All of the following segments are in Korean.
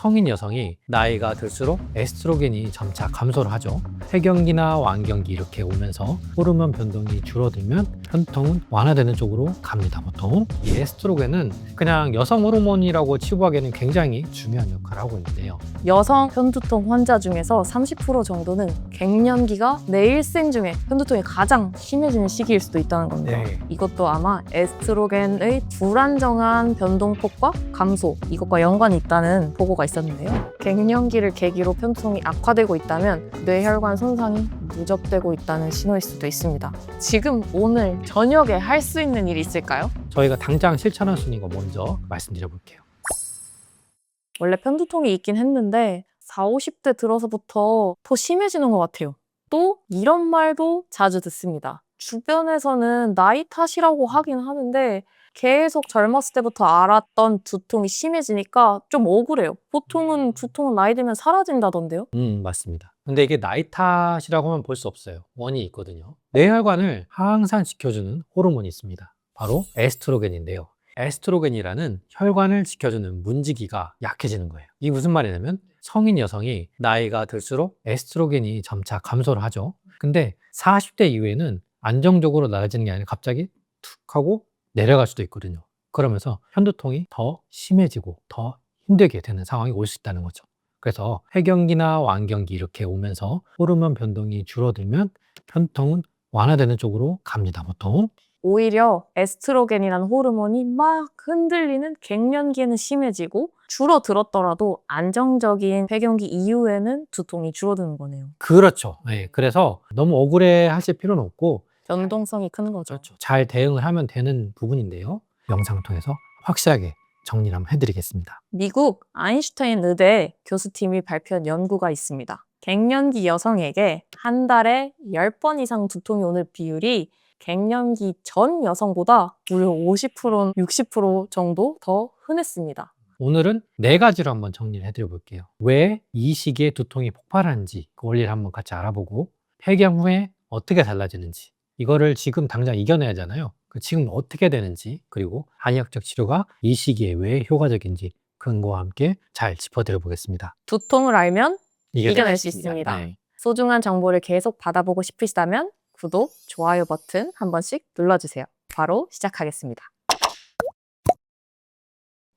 성인 여성이 나이가 들수록 에스트로겐이 점차 감소를 하죠. 폐경기나 완경기 이렇게 오면서 호르몬 변동이 줄어들면 편두통은 완화되는 쪽으로 갑니다. 보통 이 에스트로겐은 그냥 여성 호르몬이라고 치부하기에는 굉장히 중요한 역할을 하고 있는데요. 여성 편두통 환자 중에서 30% 정도는 갱년기가 내 일생 중에 편두통이 가장 심해지는 시기일 수도 있다는 겁니다. 이것도 아마 에스트로겐의 불안정한 변동폭과 감소, 이것과 연관이 있다는 보고가 있었는데요. 갱년기를 계기로 편두통이 악화되고 있다면 뇌혈관 손상이 누적되고 있다는 신호일 수도 있습니다. 지금 오늘 저녁에 할 수 있는 일이 있을까요? 저희가 당장 실천할 수 있는 거 먼저 말씀드려 볼게요. 원래 편두통이 있긴 했는데 40, 50대 들어서부터 더 심해지는 것 같아요. 또 이런 말도 자주 듣습니다. 주변에서는 나이 탓이라고 하긴 하는데 계속 젊었을 때부터 알았던 두통이 심해지니까 좀 억울해요. 보통은 두통은 나이 들면 사라진다던데요? 맞습니다. 근데 이게 나이 탓이라고만 볼 수 없어요. 원인이 있거든요. 뇌혈관을 항산시켜주는 호르몬이 있습니다. 바로 에스트로겐인데요. 에스트로겐이라는 혈관을 지켜주는 문지기가 약해지는 거예요. 이게 무슨 말이냐면 성인 여성이 나이가 들수록 에스트로겐이 점차 감소를 하죠. 근데 40대 이후에는 안정적으로 낮아지는 게 아니라 갑자기 툭 하고 내려갈 수도 있거든요. 그러면서 편두통이 더 심해지고 더 힘들게 되는 상황이 올 수 있다는 거죠. 그래서 폐경기나 완경기 이렇게 오면서 호르몬 변동이 줄어들면 편두통은 완화되는 쪽으로 갑니다, 보통. 오히려 에스트로겐이라는 호르몬이 막 흔들리는 갱년기에는 심해지고 줄어들었더라도 안정적인 폐경기 이후에는 두통이 줄어드는 거네요. 그렇죠. 네, 그래서 너무 억울해 하실 필요는 없고 변동성이 큰 거죠. 그렇죠. 잘 대응을 하면 되는 부분인데요. 영상을 통해서 확실하게 정리를 한번 해드리겠습니다. 미국 아인슈타인 의대 교수팀이 발표한 연구가 있습니다. 갱년기 여성에게 한 달에 10번 이상 두통이 오는 비율이 갱년기 전 여성보다 무려 50%, 60% 정도 더 흔했습니다. 오늘은 4가지로 한번 정리를 해드려 볼게요. 왜 이 시기에 두통이 폭발하는지 그 원리를 한번 같이 알아보고 폐경 후에 어떻게 달라지는지 이거를 지금 당장 이겨내야 하잖아요. 지금 어떻게 되는지 그리고 한의학적 치료가 이 시기에 왜 효과적인지 근거와 함께 잘 짚어드려 보겠습니다. 두통을 알면 이겨낼 수 있습니다. 네. 소중한 정보를 계속 받아보고 싶으시다면 구독, 좋아요 버튼 한 번씩 눌러주세요. 바로 시작하겠습니다.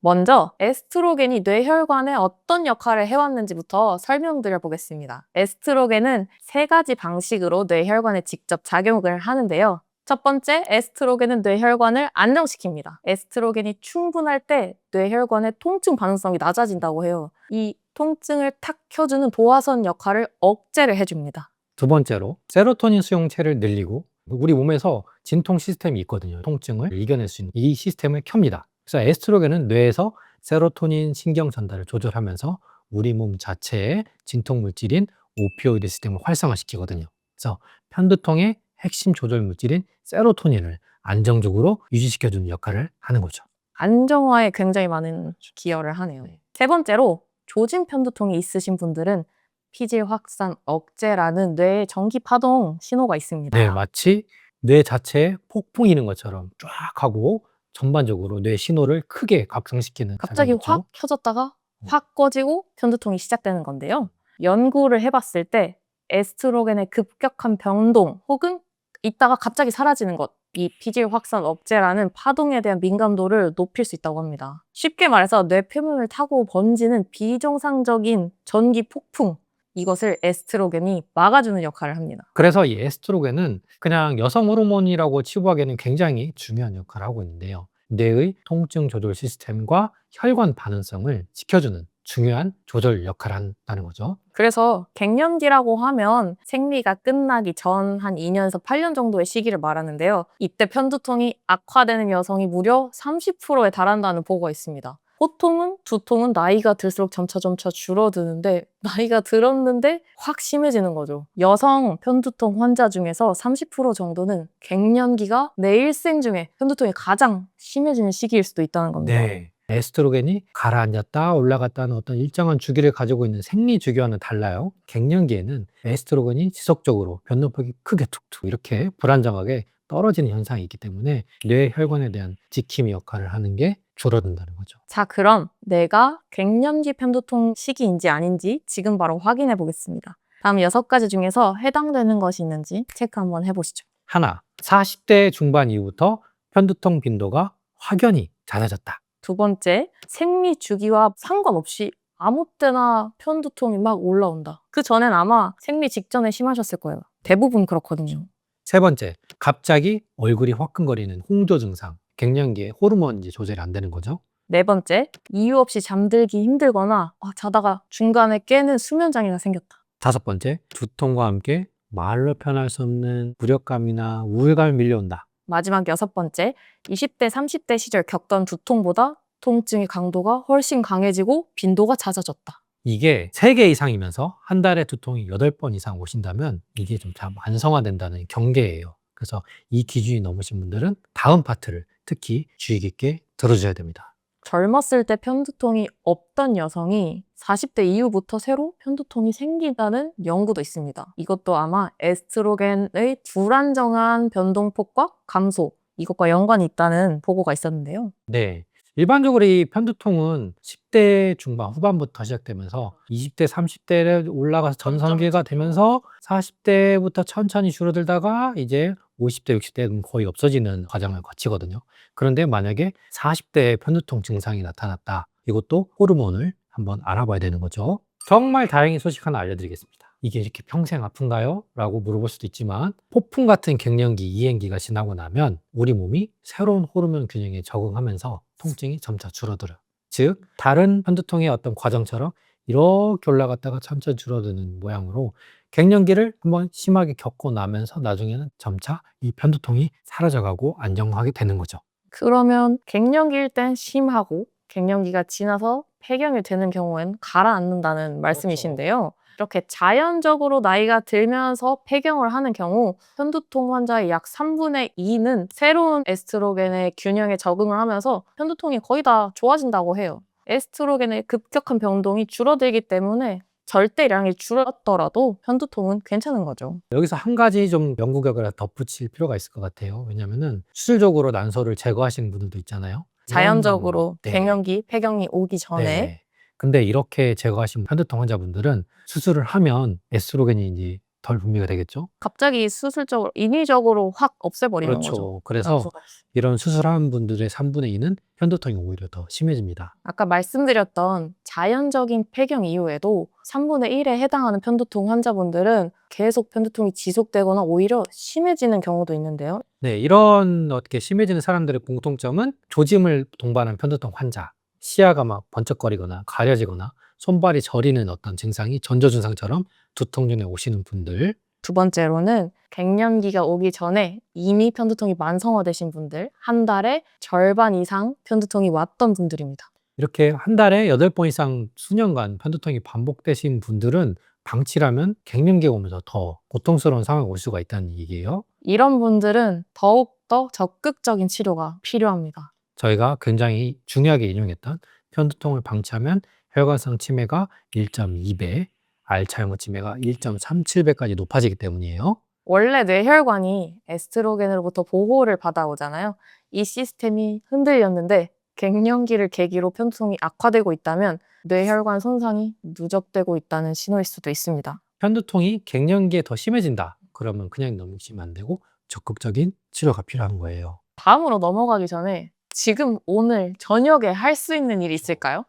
먼저 에스트로겐이 뇌혈관에 어떤 역할을 해왔는지부터 설명드려 보겠습니다. 에스트로겐은 3가지 방식으로 뇌혈관에 직접 작용을 하는데요. 첫 번째, 에스트로겐은 뇌혈관을 안정시킵니다. 에스트로겐이 충분할 때 뇌혈관의 통증 반응성이 낮아진다고 해요. 이 통증을 탁 켜주는 도화선 역할을 억제를 해줍니다. 두 번째로 세로토닌 수용체를 늘리고 우리 몸에서 진통 시스템이 있거든요. 통증을 이겨낼 수 있는 이 시스템을 켭니다. 그래서 에스트로겐은 뇌에서 세로토닌 신경 전달을 조절하면서 우리 몸 자체의 진통 물질인 오피오이드 시스템을 활성화시키거든요. 그래서 편두통의 핵심 조절 물질인 세로토닌을 안정적으로 유지시켜주는 역할을 하는 거죠. 안정화에 굉장히 많은 기여를 하네요. 세 번째로 조진 편두통이 있으신 분들은 피질 확산 억제라는 뇌의 전기 파동 신호가 있습니다. 네, 마치 뇌 자체에 폭풍이 있는 것처럼 쫙 하고 전반적으로 뇌 신호를 크게 각성시키는 갑자기 작용이 있죠. 확 켜졌다가 확 꺼지고 편두통이 시작되는 건데요. 연구를 해봤을 때 에스트로겐의 급격한 변동 혹은 있다가 갑자기 사라지는 것, 이 피질 확산 억제라는 파동에 대한 민감도를 높일 수 있다고 합니다. 쉽게 말해서 뇌 표면을 타고 번지는 비정상적인 전기 폭풍, 이것을 에스트로겐이 막아주는 역할을 합니다. 그래서 이 에스트로겐은 그냥 여성 호르몬이라고 치부하기에는 굉장히 중요한 역할을 하고 있는데요. 뇌의 통증 조절 시스템과 혈관 반응성을 지켜주는 중요한 조절 역할을 한다는 거죠. 그래서 갱년기라고 하면 생리가 끝나기 전 한 2년에서 8년 정도의 시기를 말하는데요. 이때 편두통이 악화되는 여성이 무려 30%에 달한다는 보고가 있습니다. 보통은 두통은 나이가 들수록 점차 줄어드는데 나이가 들었는데 확 심해지는 거죠. 여성 편두통 환자 중에서 30% 정도는 갱년기가 내 일생 중에 편두통이 가장 심해지는 시기일 수도 있다는 겁니다. 네. 에스트로겐이 가라앉았다 올라갔다 하는 어떤 일정한 주기를 가지고 있는 생리 주기와는 달라요. 갱년기에는 에스트로겐이 지속적으로 변동폭이 크게 툭툭 이렇게 불안정하게 떨어지는 현상이 있기 때문에 뇌 혈관에 대한 지킴이 역할을 하는 게 줄어든다는 거죠. 자, 그럼 내가 갱년기 편두통 시기인지 아닌지 지금 바로 확인해 보겠습니다. 다음 6가지 중에서 해당되는 것이 있는지 체크 한번 해보시죠. 하나, 40대 중반 이후부터 편두통 빈도가 확연히 잦아졌다. 두 번째, 생리 주기와 상관없이 아무 때나 편두통이 막 올라온다. 그 전엔 아마 생리 직전에 심하셨을 거예요. 대부분 그렇거든요. 세 번째, 갑자기 얼굴이 화끈거리는 홍조 증상. 갱년기에 호르몬 조절이 안 되는 거죠. 네 번째, 이유 없이 잠들기 힘들거나 자다가 중간에 깨는 수면 장애가 생겼다. 다섯 번째, 두통과 함께 말로 표현할 수 없는 무력감이나 우울감이 밀려온다. 마지막 6번째, 20대, 30대 시절 겪던 두통보다 통증의 강도가 훨씬 강해지고 빈도가 잦아졌다. 이게 3개 이상이면서 한 달에 두통이 8번 이상 오신다면 이게 좀 만성화된다는 경계예요. 그래서 이 기준이 넘으신 분들은 다음 파트를 특히 주의 깊게 들어주셔야 됩니다. 젊었을 때 편두통이 없던 여성이 40대 이후부터 새로 편두통이 생긴다는 연구도 있습니다. 이것도 아마 에스트로겐의 불안정한 변동폭과 감소, 이것과 연관이 있다는 보고가 있었는데요. 네. 일반적으로 이 편두통은 10대 중반 후반부터 시작되면서 20대, 30대에 올라가서 전성기가 되면서 40대부터 천천히 줄어들다가 이제 50대, 60대는 거의 없어지는 과정을 거치거든요. 그런데 만약에 40대에 편두통 증상이 나타났다. 이것도 호르몬을 한번 알아봐야 되는 거죠. 정말 다행인 소식 하나 알려드리겠습니다. 이게 이렇게 평생 아픈가요? 라고 물어볼 수도 있지만 폭풍 같은 갱년기, 이행기가 지나고 나면 우리 몸이 새로운 호르몬 균형에 적응하면서 통증이 점차 줄어들어요. 즉 다른 편두통의 어떤 과정처럼 이렇게 올라갔다가 천천히 줄어드는 모양으로 갱년기를 한번 심하게 겪고 나면서 나중에는 점차 이 편두통이 사라져가고 안정하게 되는 거죠. 그러면 갱년기일 땐 심하고 갱년기가 지나서 폐경이 되는 경우엔 가라앉는다는 말씀이신데요. 이렇게 자연적으로 나이가 들면서 폐경을 하는 경우 편두통 환자의 약 3분의 2는 새로운 에스트로겐의 균형에 적응을 하면서 편두통이 거의 다 좋아진다고 해요. 에스트로겐의 급격한 변동이 줄어들기 때문에 절대량이 줄었더라도 편두통은 괜찮은 거죠. 여기서 한 가지 좀 연구 결과를 덧붙일 필요가 있을 것 같아요. 왜냐면은 수술적으로 난소를 제거하시는 분들도 있잖아요. 자연적으로 네. 갱년기, 폐경이 오기 전에 네. 근데 이렇게 제거하신 편두통 환자분들은 수술을 하면 에스트로겐이 이제 덜 분비가 되겠죠. 갑자기 수술적으로 인위적으로 확 없애버리는 거죠. 그렇죠. 그래서 이런 수술한 분들의 3분의 2는 편두통이 오히려 더 심해집니다. 아까 말씀드렸던 자연적인 폐경 이후에도 3분의 1에 해당하는 편두통 환자분들은 계속 편두통이 지속되거나 오히려 심해지는 경우도 있는데요. 네, 이런 어떻게 심해지는 사람들의 공통점은 조짐을 동반한 편두통 환자, 시야가 막 번쩍거리거나 가려지거나 손발이 저리는 어떤 증상이 전조 증상처럼 두통 전에 오시는 분들. 두 번째로는 갱년기가 오기 전에 이미 편두통이 만성화되신 분들, 한 달에 절반 이상 편두통이 왔던 분들입니다. 이렇게 한 달에 8번 이상 수년간 편두통이 반복되신 분들은 방치라면 갱년기가 오면서 더 고통스러운 상황이 올 수가 있다는 얘기예요. 이런 분들은 더욱더 적극적인 치료가 필요합니다. 저희가 굉장히 중요하게 인용했던 편두통을 방치하면 혈관성 치매가 1.2배, 알츠하이머 치매가 1.37배까지 높아지기 때문이에요. 원래 뇌혈관이 에스트로겐으로부터 보호를 받아오잖아요. 이 시스템이 흔들렸는데 갱년기를 계기로 편두통이 악화되고 있다면 뇌혈관 손상이 누적되고 있다는 신호일 수도 있습니다. 편두통이 갱년기에 더 심해진다. 그러면 그냥 넘기시면 안 되고 적극적인 치료가 필요한 거예요. 다음으로 넘어가기 전에 지금 오늘 저녁에 할 수 있는 일이 있을까요?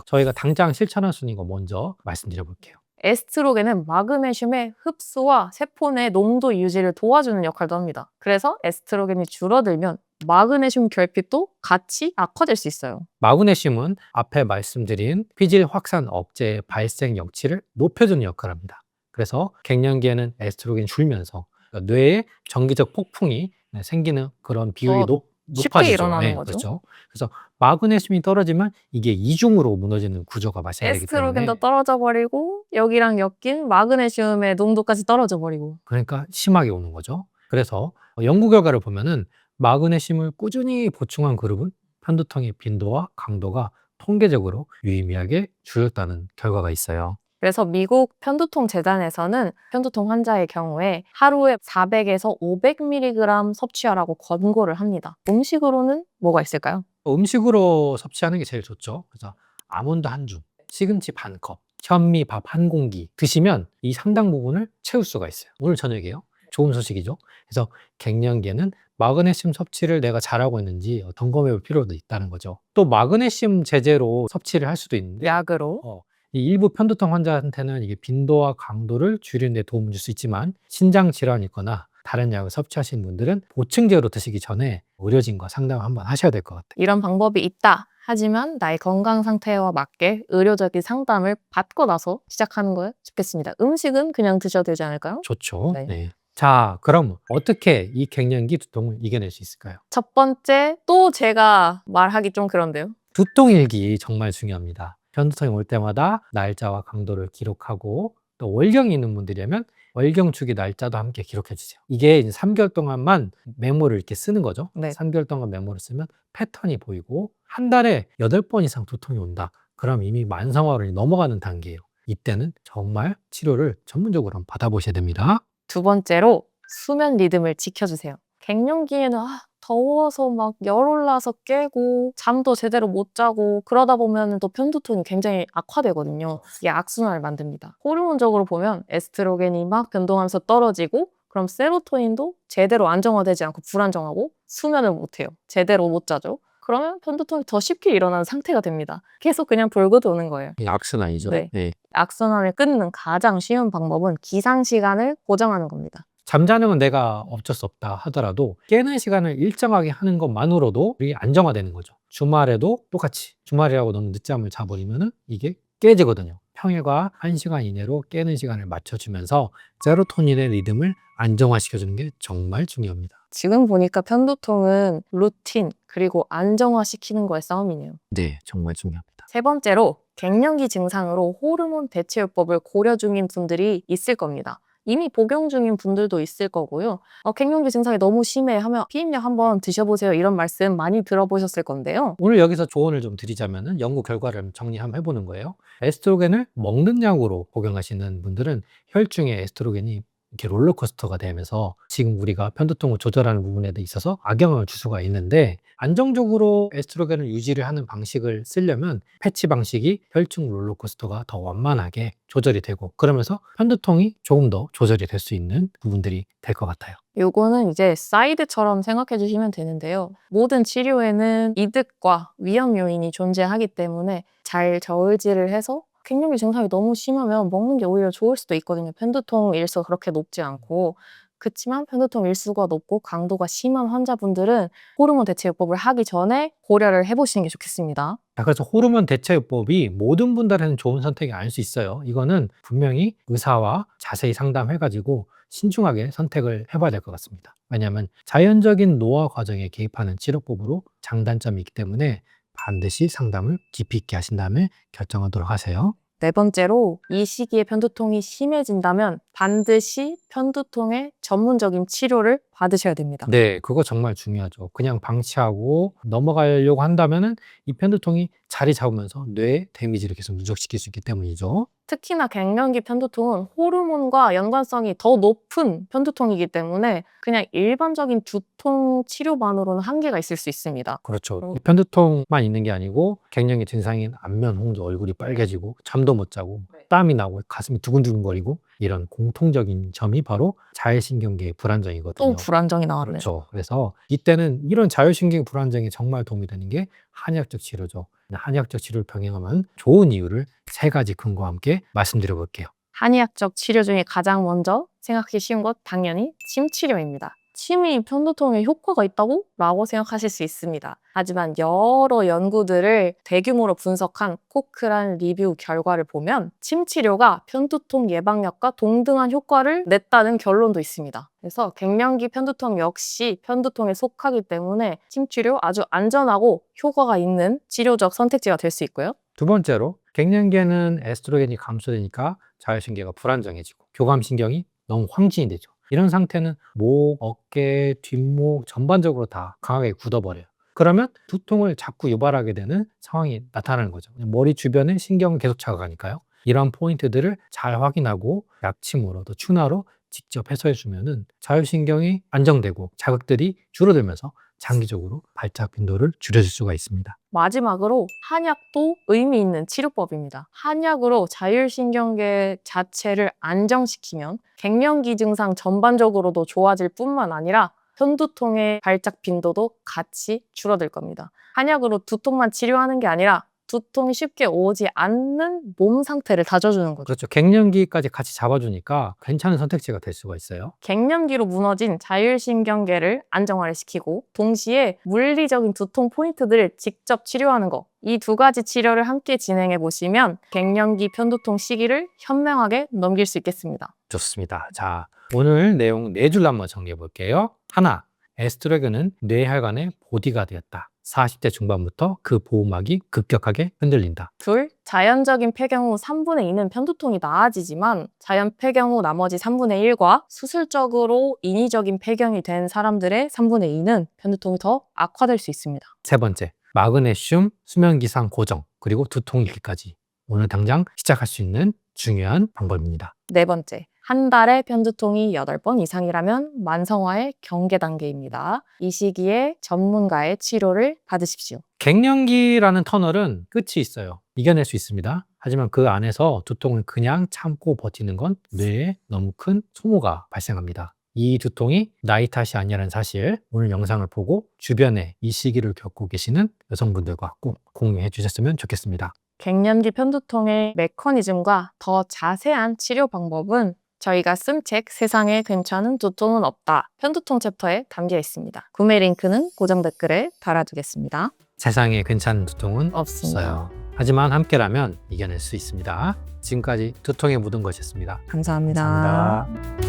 저희가 당장 실천할 수 있는 거 먼저 말씀드려 볼게요. 에스트로겐은 마그네슘의 흡수와 세포 내 농도 유지를 도와주는 역할도 합니다. 그래서 에스트로겐이 줄어들면 마그네슘 결핍도 같이 악화될 수 있어요. 마그네슘은 앞에 말씀드린 피질 확산 억제 발생 역치를 높여주는 역할을 합니다. 그래서 갱년기에는 에스트로겐이 줄면서 뇌에 정기적 폭풍이 생기는 그런 비율이 쉽게 높아지죠. 일어나는 거죠. 그렇죠. 그래서 마그네슘이 떨어지면 이게 이중으로 무너지는 구조가 발생하기 때문에 에스트로겐도 떨어져 버리고 여기랑 엮인 마그네슘의 농도까지 떨어져 버리고 그러니까 심하게 오는 거죠. 그래서 연구 결과를 보면은 마그네슘을 꾸준히 보충한 그룹은 편두통의 빈도와 강도가 통계적으로 유의미하게 줄였다는 결과가 있어요. 그래서 미국 편두통 재단에서는 편두통 환자의 경우에 하루에 400에서 500mg 섭취하라고 권고를 합니다. 음식으로는 뭐가 있을까요? 음식으로 섭취하는 게 제일 좋죠. 그래서 아몬드 한 줌, 시금치 반 컵, 현미 밥 한 공기 드시면 이 상당 부분을 채울 수가 있어요. 오늘 저녁에요. 좋은 소식이죠. 그래서 갱년기에는 마그네슘 섭취를 내가 잘하고 있는지 점검해 볼 필요도 있다는 거죠. 또 마그네슘 제제로 섭취를 할 수도 있는데 약으로. 이 일부 편두통 환자한테는 이게 빈도와 강도를 줄이는 데 도움을 줄 수 있지만 신장 질환이 있거나 다른 약을 섭취하시는 분들은 보충제로 드시기 전에 의료진과 상담을 한번 하셔야 될 것 같아요. 이런 방법이 있다. 하지만 나의 건강 상태와 맞게 의료적인 상담을 받고 나서 시작하는 거 좋겠습니다. 음식은 그냥 드셔도 되지 않을까요? 좋죠. 네. 네. 자, 그럼 어떻게 이 갱년기 두통을 이겨낼 수 있을까요? 첫 번째, 또 제가 말하기 좀 그런데요. 두통 일기 정말 중요합니다. 편두통이 올 때마다 날짜와 강도를 기록하고 또 월경이 있는 분들이라면 월경 주기 날짜도 함께 기록해 주세요. 이게 이제 3개월 동안만 메모를 이렇게 쓰는 거죠. 네. 3개월 동안 메모를 쓰면 패턴이 보이고 한 달에 8번 이상 두통이 온다. 그럼 이미 만성화로 넘어가는 단계예요. 이때는 정말 치료를 전문적으로 한번 받아보셔야 됩니다. 두 번째로 수면 리듬을 지켜주세요. 갱년기에는 더워서 막 열 올라서 깨고 잠도 제대로 못 자고 그러다 보면 또 편두통이 굉장히 악화되거든요. 이게 악순환을 만듭니다. 호르몬적으로 보면 에스트로겐이 막 변동하면서 떨어지고 그럼 세로토닌도 제대로 안정화되지 않고 불안정하고 수면을 못해요. 제대로 못 자죠. 그러면 편두통이 더 쉽게 일어나는 상태가 됩니다. 계속 그냥 돌고 도는 거예요. 악순환이죠. 네. 악순환을 끊는 가장 쉬운 방법은 기상 시간을 고정하는 겁니다. 잠자는 건 내가 어쩔 수 없다 하더라도 깨는 시간을 일정하게 하는 것만으로도 우리 안정화되는 거죠. 주말에도 똑같이 주말이라고 너무 늦잠을 자버리면 이게 깨지거든요. 평일과 1시간 이내로 깨는 시간을 맞춰주면서 세로토닌의 리듬을 안정화시켜주는 게 정말 중요합니다. 지금 보니까 편두통은 루틴 그리고 안정화시키는 거의 싸움이네요. 네, 정말 중요합니다. 세 번째로 갱년기 증상으로 호르몬 대체요법을 고려 중인 분들이 있을 겁니다. 이미 복용 중인 분들도 있을 거고요. 갱년기 증상이 너무 심해 하면 피임약 한번 드셔보세요. 이런 말씀 많이 들어보셨을 건데요. 오늘 여기서 조언을 좀 드리자면은 연구 결과를 정리 한번 해보는 거예요. 에스트로겐을 먹는 약으로 복용하시는 분들은 혈중에 에스트로겐이 이렇게 롤러코스터가 되면서 지금 우리가 편두통을 조절하는 부분에 있어서 악영향을 줄 수가 있는데 안정적으로 에스트로겐을 유지를 하는 방식을 쓰려면 패치 방식이 혈중 롤러코스터가 더 완만하게 조절이 되고 그러면서 편두통이 조금 더 조절이 될 수 있는 부분들이 될 것 같아요. 요거는 이제 사이드처럼 생각해 주시면 되는데요. 모든 치료에는 이득과 위험 요인이 존재하기 때문에 잘 저울질을 해서 갱년기 증상이 너무 심하면 먹는 게 오히려 좋을 수도 있거든요. 편두통 일수가 그렇게 높지 않고. 그렇지만 편두통 일수가 높고 강도가 심한 환자분들은 호르몬 대체요법을 하기 전에 고려를 해보시는 게 좋겠습니다. 자, 그래서 호르몬 대체요법이 모든 분들한테는 좋은 선택이 아닐 수 있어요. 이거는 분명히 의사와 자세히 상담해가지고 신중하게 선택을 해봐야 될 것 같습니다. 왜냐하면 자연적인 노화 과정에 개입하는 치료법으로 장단점이 있기 때문에 반드시 상담을 깊이 있게 하신 다음에 결정하도록 하세요. 네 번째로 이 시기에 편두통이 심해진다면 반드시 편두통의 전문적인 치료를 받으셔야 됩니다. 네, 그거 정말 중요하죠. 그냥 방치하고 넘어가려고 한다면은 이 편두통이 자리 잡으면서 뇌에 데미지를 계속 누적시킬 수 있기 때문이죠. 특히나 갱년기 편두통은 호르몬과 연관성이 더 높은 편두통이기 때문에 그냥 일반적인 두통 치료만으로는 한계가 있을 수 있습니다. 그렇죠. 이 편두통만 있는 게 아니고 갱년기 증상인 안면, 홍조, 얼굴이 빨개지고 잠도 못 자고 땀이 나고 가슴이 두근두근거리고 이런 공통적인 점이 바로 자율신경계의 불안정이거든요. 또 불안정이 나왔네요. 그렇죠. 그래서 이때는 이런 자율신경 불안정에 정말 도움이 되는 게 한의학적 치료죠. 한의학적 치료를 병행하면 좋은 이유를 3가지 근거와 함께 말씀드려 볼게요. 한의학적 치료 중에 가장 먼저 생각하기 쉬운 것 당연히 침 치료입니다. 침이 편두통에 효과가 있다고? 라고 생각하실 수 있습니다. 하지만 여러 연구들을 대규모로 분석한 코크란 리뷰 결과를 보면 침 치료가 편두통 예방약과 동등한 효과를 냈다는 결론도 있습니다. 그래서 갱년기 편두통 역시 편두통에 속하기 때문에 침 치료 아주 안전하고 효과가 있는 치료적 선택지가 될 수 있고요. 두 번째로 갱년기에는 에스트로겐이 감소되니까 자율신경가 불안정해지고 교감신경이 너무 황진이 되죠. 이런 상태는 목, 어깨, 뒷목 전반적으로 다 강하게 굳어버려요. 그러면 두통을 자꾸 유발하게 되는 상황이 나타나는 거죠. 머리 주변에 신경은 계속 자극하니까요. 이런 포인트들을 잘 확인하고 약침으로 또 추나로 직접 해소해주면은 자율신경이 안정되고 자극들이 줄어들면서 장기적으로 발작 빈도를 줄여줄 수가 있습니다. 마지막으로 한약도 의미 있는 치료법입니다. 한약으로 자율신경계 자체를 안정시키면 갱년기 증상 전반적으로도 좋아질 뿐만 아니라 편두통의 발작 빈도도 같이 줄어들 겁니다. 한약으로 두통만 치료하는 게 아니라 두통이 쉽게 오지 않는 몸 상태를 다져주는 거죠. 그렇죠. 갱년기까지 같이 잡아주니까 괜찮은 선택지가 될 수가 있어요. 갱년기로 무너진 자율신경계를 안정화를 시키고 동시에 물리적인 두통 포인트들을 직접 치료하는 거. 이 두 가지 치료를 함께 진행해 보시면 갱년기 편두통 시기를 현명하게 넘길 수 있겠습니다. 좋습니다. 자, 오늘 내용 네 줄로 한번 정리해 볼게요. 하나, 에스트로겐은 뇌혈관의 보디가드였다. 40대 중반부터 그 보호막이 급격하게 흔들린다. 둘, 자연적인 폐경 후 3분의 2는 편두통이 나아지지만 자연 폐경 후 나머지 3분의 1과 수술적으로 인위적인 폐경이 된 사람들의 3분의 2는 편두통이 더 악화될 수 있습니다. 세 번째, 마그네슘 수면 기상 고정, 그리고 두통 일기까지 오늘 당장 시작할 수 있는 중요한 방법입니다. 네 번째, 한 달에 편두통이 8번 이상이라면 만성화의 경계 단계입니다. 이 시기에 전문가의 치료를 받으십시오. 갱년기라는 터널은 끝이 있어요. 이겨낼 수 있습니다. 하지만 그 안에서 두통을 그냥 참고 버티는 건 뇌에 너무 큰 소모가 발생합니다. 이 두통이 나이 탓이 아니라는 사실, 오늘 영상을 보고 주변에 이 시기를 겪고 계시는 여성분들과 꼭 공유해 주셨으면 좋겠습니다. 갱년기 편두통의 메커니즘과 더 자세한 치료 방법은 저희가 쓴 책 세상에 괜찮은 두통은 없다 편두통 챕터에 담겨 있습니다. 구매 링크는 고정 댓글에 달아두겠습니다. 세상에 괜찮은 두통은 없습니다. 없어요. 하지만 함께라면 이겨낼 수 있습니다. 지금까지 두통의 모든 것이었습니다. 감사합니다. 감사합니다.